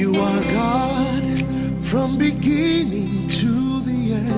You are God from beginning to the end.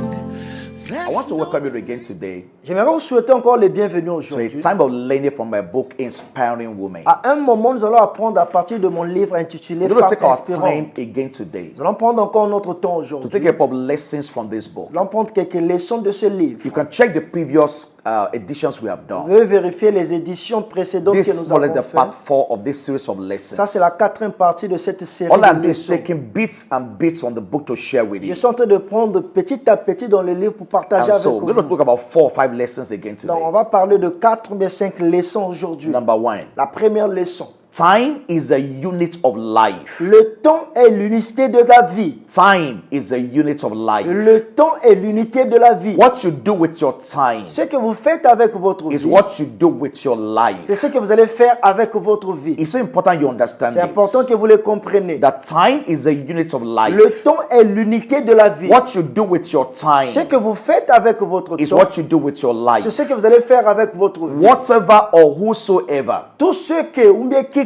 I want to welcome you again today J'aimerais vous souhaiter encore les bienvenus to a aujourd'hui. time of learning from my book, Inspiring Women. À un moment, nous allons apprendre à partir de mon livre intitulé We're going to Femmes take our inspirantes. time again today Nous allons prendre encore notre temps to aujourd'hui. take a couple of lessons from this book. Nous allons prendre quelques leçons de ce livre. You can check the previous editions we have Vous done. pouvez vérifier les éditions précédentes que This is nous more like avons the faites. part 4 of this series of lessons. Ça, c'est la quatrième partie de cette série All I'm de doing is leçons. taking bits and bits on the book to share with Je you. suis en train de prendre petit à petit dans le livre pour partager And avec so vous. we're going to talk about 4 or 5 lessons again Donc, on today. va parler de 4 ou 5 leçons aujourd'hui. Number 1, La première leçon. time is a unit of life. Le temps est l'unité de la vie. Time is a unit of life. Le temps est l'unité de la vie. What you do with your time Ce que vous faites avec votre is vie, what you do with your life. c'est ce que vous allez faire avec votre vie. It's so important you understand C'est important this. que vous le compreniez. That time is a unit of life. Le temps est l'unité de la vie. What you do with your Ce time que vous faites avec votre is temps, what you do with your c'est life. ce que vous allez faire avec votre vie. Whatever or whosoever Tout ce que, ou bien quiconque,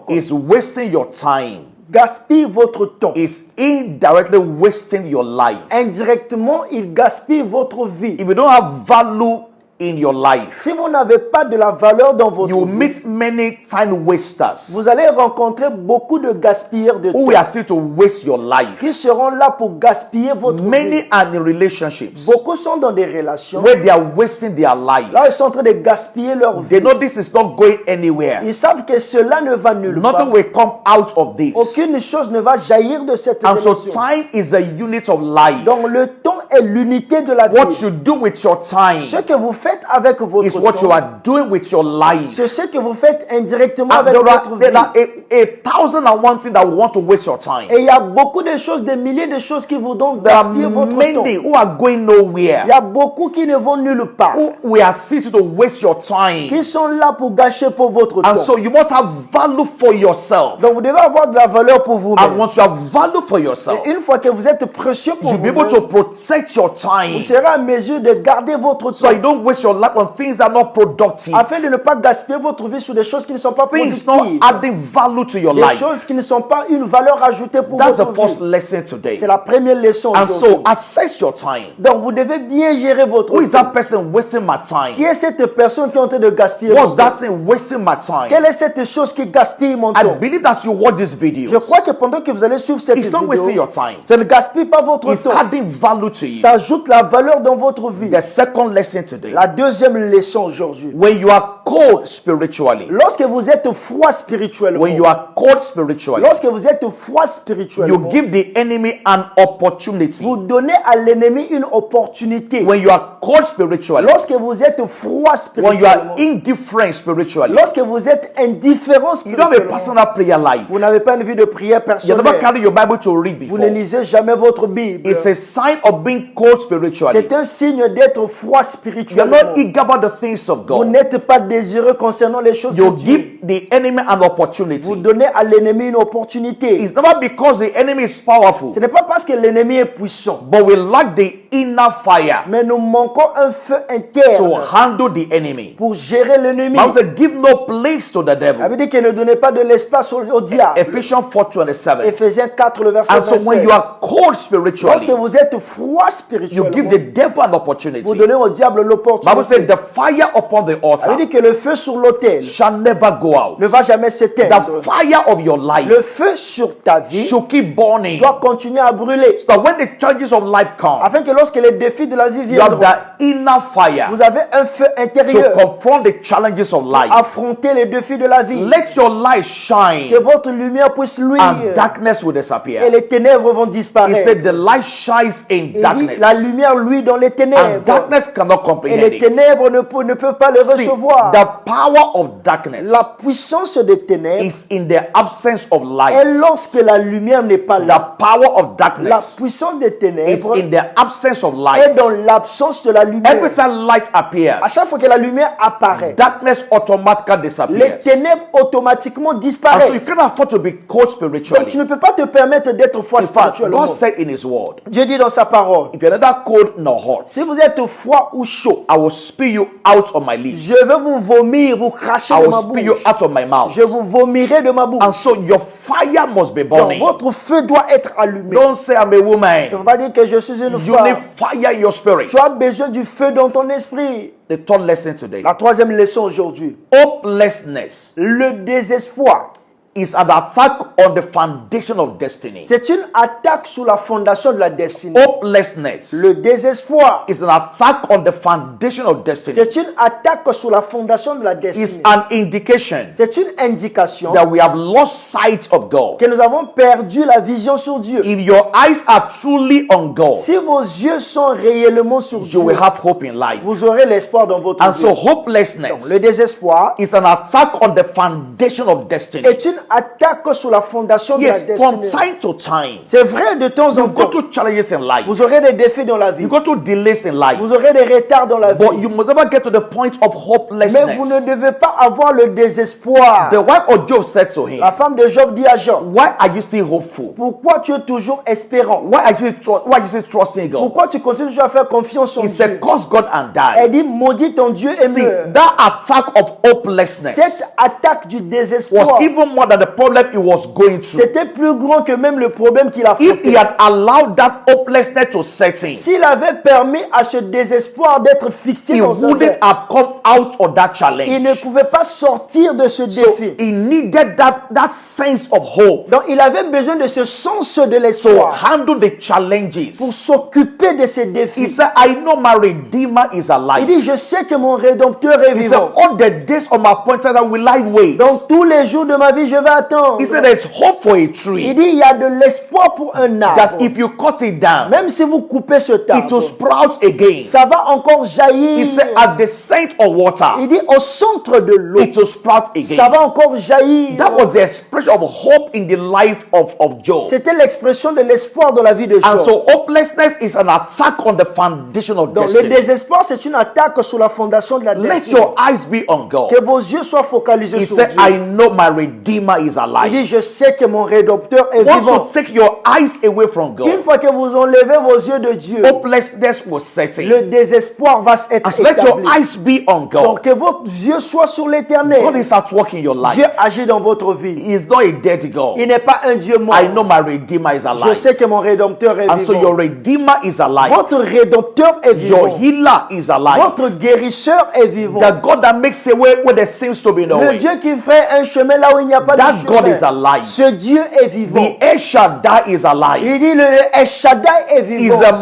is wasting your time gaspille votre temps, is indirectly wasting your life. indirectement, il gaspille votre vie. If you don't have value in your life, Si vous n'avez pas de la valeur dans votre you will vie, meet many time wasters vous allez rencontrer beaucoup de gaspilleurs de who temps will ask you to waste your life. qui seront là pour gaspiller votre vie. Many are in relationships Beaucoup sont dans des relations. where they are wasting their life. Là, ils sont en train de gaspiller leur They vie. know this is not going anywhere. Ils savent que cela ne va nulle Nothing part. will come out of this. Aucune chose ne va jaillir de cette And so relation. time is a unit of life. Donc le temps est l'unité de la What vie. you do with your time Ce que vous faites avec votre is what you temps, are doing with your life. c'est ce que vous faites indirectement And avec there votre are, there are vie. a thousand and one thing that want to waste your time. Et il y a beaucoup de choses, des milliers de choses qui vous donnent There are gaspiller votre temps. many who are going nowhere, Il y a beaucoup qui ne vont nulle part, who we are seeing to waste your time. qui sont là pour gâcher pour votre And temps. so you must have value for yourself. Donc vous devez avoir de la valeur pour And vous-même. once you have value for yourself, Et une fois que vous êtes précieux pour you'll be able to vous, protect your time vous serez en mesure de garder votre so you temps don't waste your life on things that are not productive, afin de ne pas gaspiller votre vie sur des choses qui ne sont pas things not productives, adding value to your des life. choses qui ne sont pas une valeur ajoutée pour That's the votre first vie. lesson today. C'est la première leçon And aujourd'hui. so assess your time. Donc vous devez bien gérer votre Who is temps. that person wasting my Qui time? est cette personne qui est en train de gaspiller What's mon temps? that thing wasting my time? Quelle est cette chose qui gaspille mon I temps? believe as you watch this video, Je crois que pendant que vous allez suivre cette it's not wasting vidéo, your time. ça ne gaspille pas votre It's temps. adding value to you. Ça ajoute la valeur dans votre vie. The second lesson today, La deuxième leçon aujourd'hui. when you are cold spiritually, Lorsque vous êtes froid spirituellement, when you are cold spiritually, lorsque vous êtes froid you spirituellement, give the enemy an opportunity. vous donnez à l'ennemi une opportunité. When you are cold spiritually, Lorsque vous êtes froid when you are spirituellement, indifferent spiritually, lorsque vous êtes indifférent you don't have a spirituellement, personal prayer life. vous n'avez pas une vie de prière You never personnelle. carry your Bible to read Vous before. ne lisez jamais votre Bible. It's a sign of being cold spiritually. C'est un signe d'être froid You are spirituellement. not eager about the things of Vous God. n'êtes pas désireux concernant les choses de You Dieu. give the enemy an Vous opportunity. donnez à l'ennemi une opportunité. It's never because the enemy is powerful, Ce n'est pas parce que l'ennemi est puissant, but we lack the inner fire mais nous manquons un feu to interne handle the enemy. pour gérer l'ennemi. Bible says, give no place to the Ça devil. veut dire que ne donnez pas de l'espace au diable. Ephesians 4:27. Éphésiens 4, le verset And so when 27. you are cold Lorsque spiritually, vous êtes froid you spirituellement, give the devil an vous opportunity. donnez au diable Bible l'opportunité. says the fire upon the Ça veut altar dire que le feu sur l'autel shall never go out. ne va jamais The s'éteindre. fire of your life Le feu sur ta vie should keep burning, doit continuer à brûler. so that when the challenges of life come, Afin que lorsque les défis de la vie you have viendront, that inner fire vous avez un feu to intérieur confront the challenges of pour life. affronter les défis de la vie. Let your light shine, Que votre lumière puisse luire and darkness will et disappear. les ténèbres vont He disparaître. said the light shines in Il dit, darkness, la lumière luit dans les and ténèbres darkness cannot et comprehend les it. ténèbres ne peuvent pas le See, recevoir. the power of darkness La puissance des ténèbres is in the absence of est light. lorsque la lumière n'est pas The là. power of La darkness puissance des is ténèbres in the absence of est light. dans l'absence de la lumière. Every time light appears, À chaque fois que la lumière apparaît, darkness automatically les disappears. ténèbres automatiquement And so you disparaissent. cannot afford to be cold Donc tu spiritually. ne peux pas te permettre d'être froid In fact, spirituellement. God said in His word, Dieu dit dans sa parole, if you're neither cold nor hot, si vous êtes froid ou chaud, I will spew you out of my lips. je vais vous vous vomir, vous cracher I de will ma spew you bouche. out of my mouth. Je vous vomirai de ma bouche. And so your fire must be Donc, burning. votre feu doit être allumé. Don't say I'm a On woman. va dire que je suis une You femme. need fire in your spirit. Tu as besoin du feu dans ton esprit. The third lesson today. La troisième leçon aujourd'hui. Hopelessness Le désespoir. is an attack on the foundation of destiny. C'est une attaque sur la fondation de la destinée. Hopelessness Le désespoir. is an attack on the foundation of destiny. C'est une attaque sur la fondation de la It's destinée. an indication C'est une indication that we have lost sight of God. que nous avons perdu la vision sur Dieu. If your eyes are truly on God, Si vos yeux sont réellement sur Dieu, you will have hope in life. vous aurez l'espoir dans votre And vie. so Donc, hopelessness le désespoir is an attack on the foundation of destiny. est une attaque sur la fondation de la Yes, from destinée. time to time, C'est vrai de temps en you go temps. through challenges in life. Vous aurez des défis dans la vie. You go through delays in life. Vous aurez des retards dans la vie. But you must never get to the point of Mais vous hopelessness. ne devez pas avoir le désespoir. The wife of Job said to him, La femme de Job dit à Job, why are you still hopeful? pourquoi tu es toujours espérant? Why are you still trusting God? Pourquoi tu continues toujours à faire confiance en He Dieu? said, curse God and Elle die. dit, maudit ton Dieu et See, meurs. that attack of hopelessness Cette attaque du was désespoir, even more than the problem he was going through. c'était plus grand que même le problème qu'il a If he affronté. had allowed that hopelessness to set in, S'il avait permis à ce désespoir d'être fixé he dans sa wouldn't tête, have come out of that il ne challenge. pouvait pas sortir de ce So défi. he needed that sense of hope Donc il avait besoin de ce sens de to l'espoir handle the pour challenges. s'occuper de ces He défis. said, I know my Redeemer is Il alive. dit, je sais que mon Rédempteur est He said, vivant. all the days of my appointed time will I wait. Donc tous les jours de ma vie, je vais attendre. He said, there's hope for a Il tree dit, il y a de l'espoir pour un that arbre. if you cut it down, Même si vous coupez ce it will arbre, sprout again. ça va encore jaillir. He said, at the scent of water, Il dit, au centre de l'eau, it will sprout ça again. va encore jaillir. That was the expression of hope in the life of Job. C'était l'expression de l'espoir dans la vie de And Job. so hopelessness is an attack on the foundation of Donc le destiny. désespoir, c'est une attaque sur la fondation de la Let destinée. your eyes be on God. Que vos yeux soient focalisés He sur said, Dieu. I know my Redeemer is Il alive. dit, je sais que mon Rédempteur est vivant. Once you take your eyes away from Une God, fois que vous enlevez vos yeux de Dieu, hopelessness will set in. le désespoir va être And so let your établi. eyes be on Donc God. que vos yeux soient sur God l'éternel. is at work in your Dieu life. agit dans votre vie. He is not a dead God. Il n'est pas un Dieu mort. I know my Redeemer is Je alive. sais que mon Rédempteur est And so your vivant. Redeemer is alive. Votre Rédempteur est Your vivant. healer is alive. Votre guérisseur est vivant. The God that makes a way where there seems to be no Le way. Dieu qui fait un chemin là où il n'y a pas That de God is chemin. alive. Ce Dieu est vivant. The El Shaddai is alive. Il dit le El Shaddai est He's vivant. a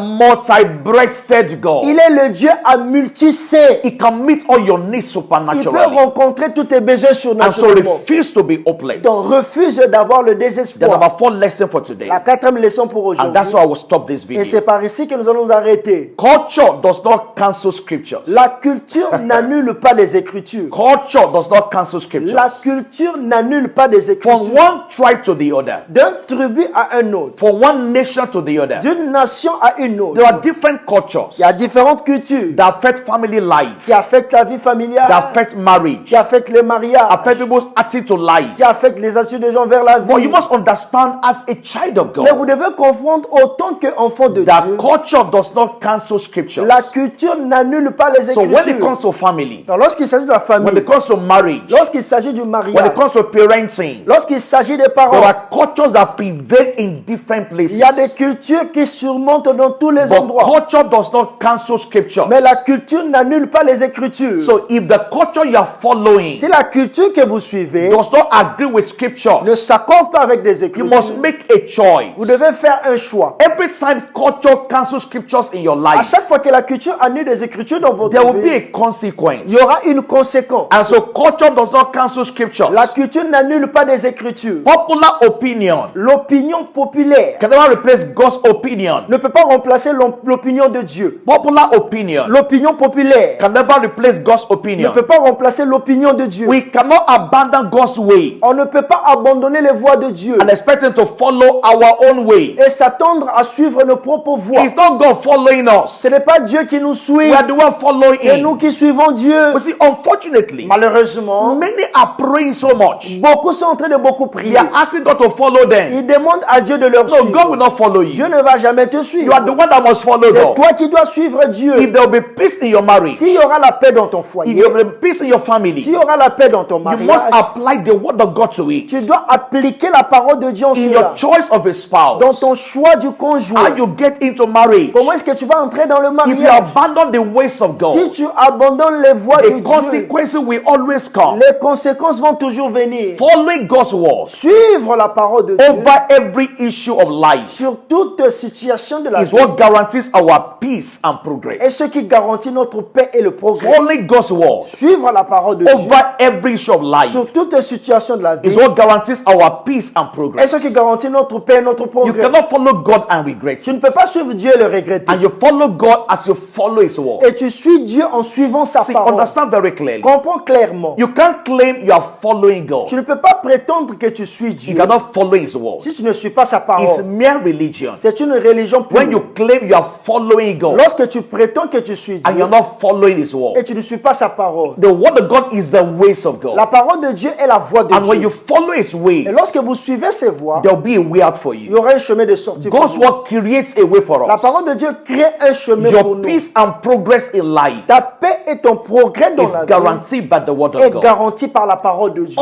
multi-breasted God. Il est le Dieu à multi-seins. He can meet all your needs Il peut supernaturally. rencontrer tous tes besoins And so surnaturellement. refuse to be hopeless. Donc refuse d'avoir le The désespoir. number 4 lesson for today. La quatrième leçon pour And that's aujourd'hui. why I will stop this Et video. c'est par ici que nous allons nous arrêter. Culture does not cancel scriptures. La culture n'annule pas les Écritures. Culture does not cancel La scriptures. culture n'annule pas les From Écritures. one tribe to the other, D'un tribu à un autre, from one nation to the other, d'une nation à une autre. there are different cultures Il y a différentes cultures that affect family life, qui affectent la vie familiale, that affect marriage, qui affectent les mariages, affect people's attitude to life. qui affectent les attitudes des gens vers la But you vie. must understand as a child of Mais vous God, devez comprendre autant qu'enfant de that Dieu, culture does not cancel scriptures. la culture n'annule pas les So when it Écritures. comes to family, Donc, lorsqu'il s'agit de la when famille, it comes to marriage, lorsqu'il s'agit du when mariage, it comes to parenting, lorsqu'il s'agit des there parents, are cultures that prevail in different il y a des places. cultures qui surmontent dans tous les But endroits. culture does not cancel scriptures. Mais la culture n'annule pas les Écritures. So if the culture you are following Si la culture que vous suivez does not agree with ne scriptures, s'accorde pas avec des you Écritures, must make a choice. vous devez faire un choix. Every time culture cancels scriptures in your À life, chaque fois que la culture annule des Écritures dans votre there will be vie, a consequence. il y aura une conséquence. And so culture does not cancel scriptures. La culture n'annule pas des Écritures. Popular opinion L'opinion populaire can never replace God's opinion. ne peut pas remplacer l'opinion de Dieu. Popular opinion L'opinion populaire can never replace God's ne opinion. peut pas remplacer l'opinion de Dieu. We cannot abandon God's way On ne peut pas abandonner les voies de Dieu and expect Him to follow our own way. et s'attendre à suivre nos propres voies. It's not God following us. Ce n'est pas Dieu qui nous suit, We are the one following c'est nous Him. qui suivons Dieu. But see, unfortunately, Malheureusement, many are praying so much. beaucoup sont en train de beaucoup They prier. are asking God to follow them. Ils demandent à Dieu de leur No, God will suivre. not follow Dieu you. ne va jamais te te You suivre. are the one that must follow C'est God. toi qui dois suivre Dieu. If there will be peace in your marriage, S'il y aura la paix dans ton if foyer, there will be peace in your family, s'il y aura la paix dans ton you mariage, must apply the word of God to it. tu dois appliquer la parole de Dieu en In cela. your choice of a Dans spouse, ton choix du conjoint. how you get into marriage. Comment est-ce que tu vas entrer dans le If you mariage? abandon the ways of Si God, tu abandonnes les voies de the Dieu, consequences will always come. les conséquences vont toujours venir. Following God's word Suivre la parole de Dieu over every issue of life sur toute situation de la is vie what guarantees our peace and est progress. ce qui garantit notre paix et le progrès. Following God's word Suivre la parole de Dieu over every issue of life sur toute situation de la vie is what guarantees our peace and est progress. ce qui garantit notre paix et notre You progrès. cannot follow God and regret Tu ne it. peux pas suivre Dieu et le regretter. And you follow God as you follow His word. Et tu suis Dieu en suivant sa See, parole. understand very clearly. Comprends clairement. You can't claim you are following God Tu ne peux pas prétendre que tu suis if Dieu you are not following His word. si tu ne suis pas sa It's parole. mere religion. C'est une religion pure. When you claim you are following God Lorsque tu prétends que tu suis and Dieu you're not following His et word, tu ne suis pas sa parole. the word of God is the ways of La God. parole de Dieu est la voie de And when you Dieu. follow His ways, Et lorsque vous suivez ses voies, there'll be a way out for il y you. aura un chemin de sortie pour God's vous. word creates a way for La us. parole de Dieu crée un chemin pour Your nous. peace and progress in life Ta paix et ton progrès dans is la vie guaranteed by the word of est God. garanti par la parole de Dieu.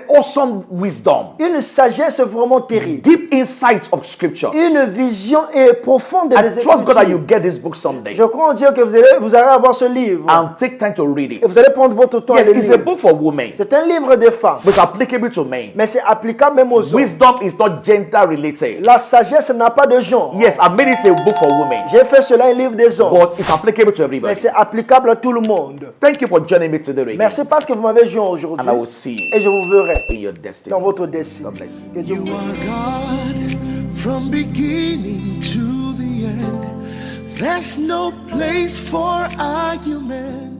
Awesome wisdom, Une sagesse vraiment terrible. deep insights of scripture. Une vision profonde I des trust God that you Écritures. get this book someday Je crois en Dieu que vous allez avoir ce livre. and take time to read Et it. vous allez prendre votre temps Yes, à le it's a lire. book for women, C'est un livre des femmes. but it's applicable to men. Mais c'est applicable même aux hommes. Wisdom is not gender related. La sagesse n'a pas de genre. Yes, I made it a book for women, J'ai fait cela un livre des hommes. but it's applicable to Mais everybody. c'est applicable à tout le monde. Thank you for joining me today again, Merci parce que vous m'avez joint and aujourd'hui. I will see you Et je vous verrai in your destiny. dans votre destin. God bless you. Que Dieu You vous are God from beginning to the end. There's no place for argument.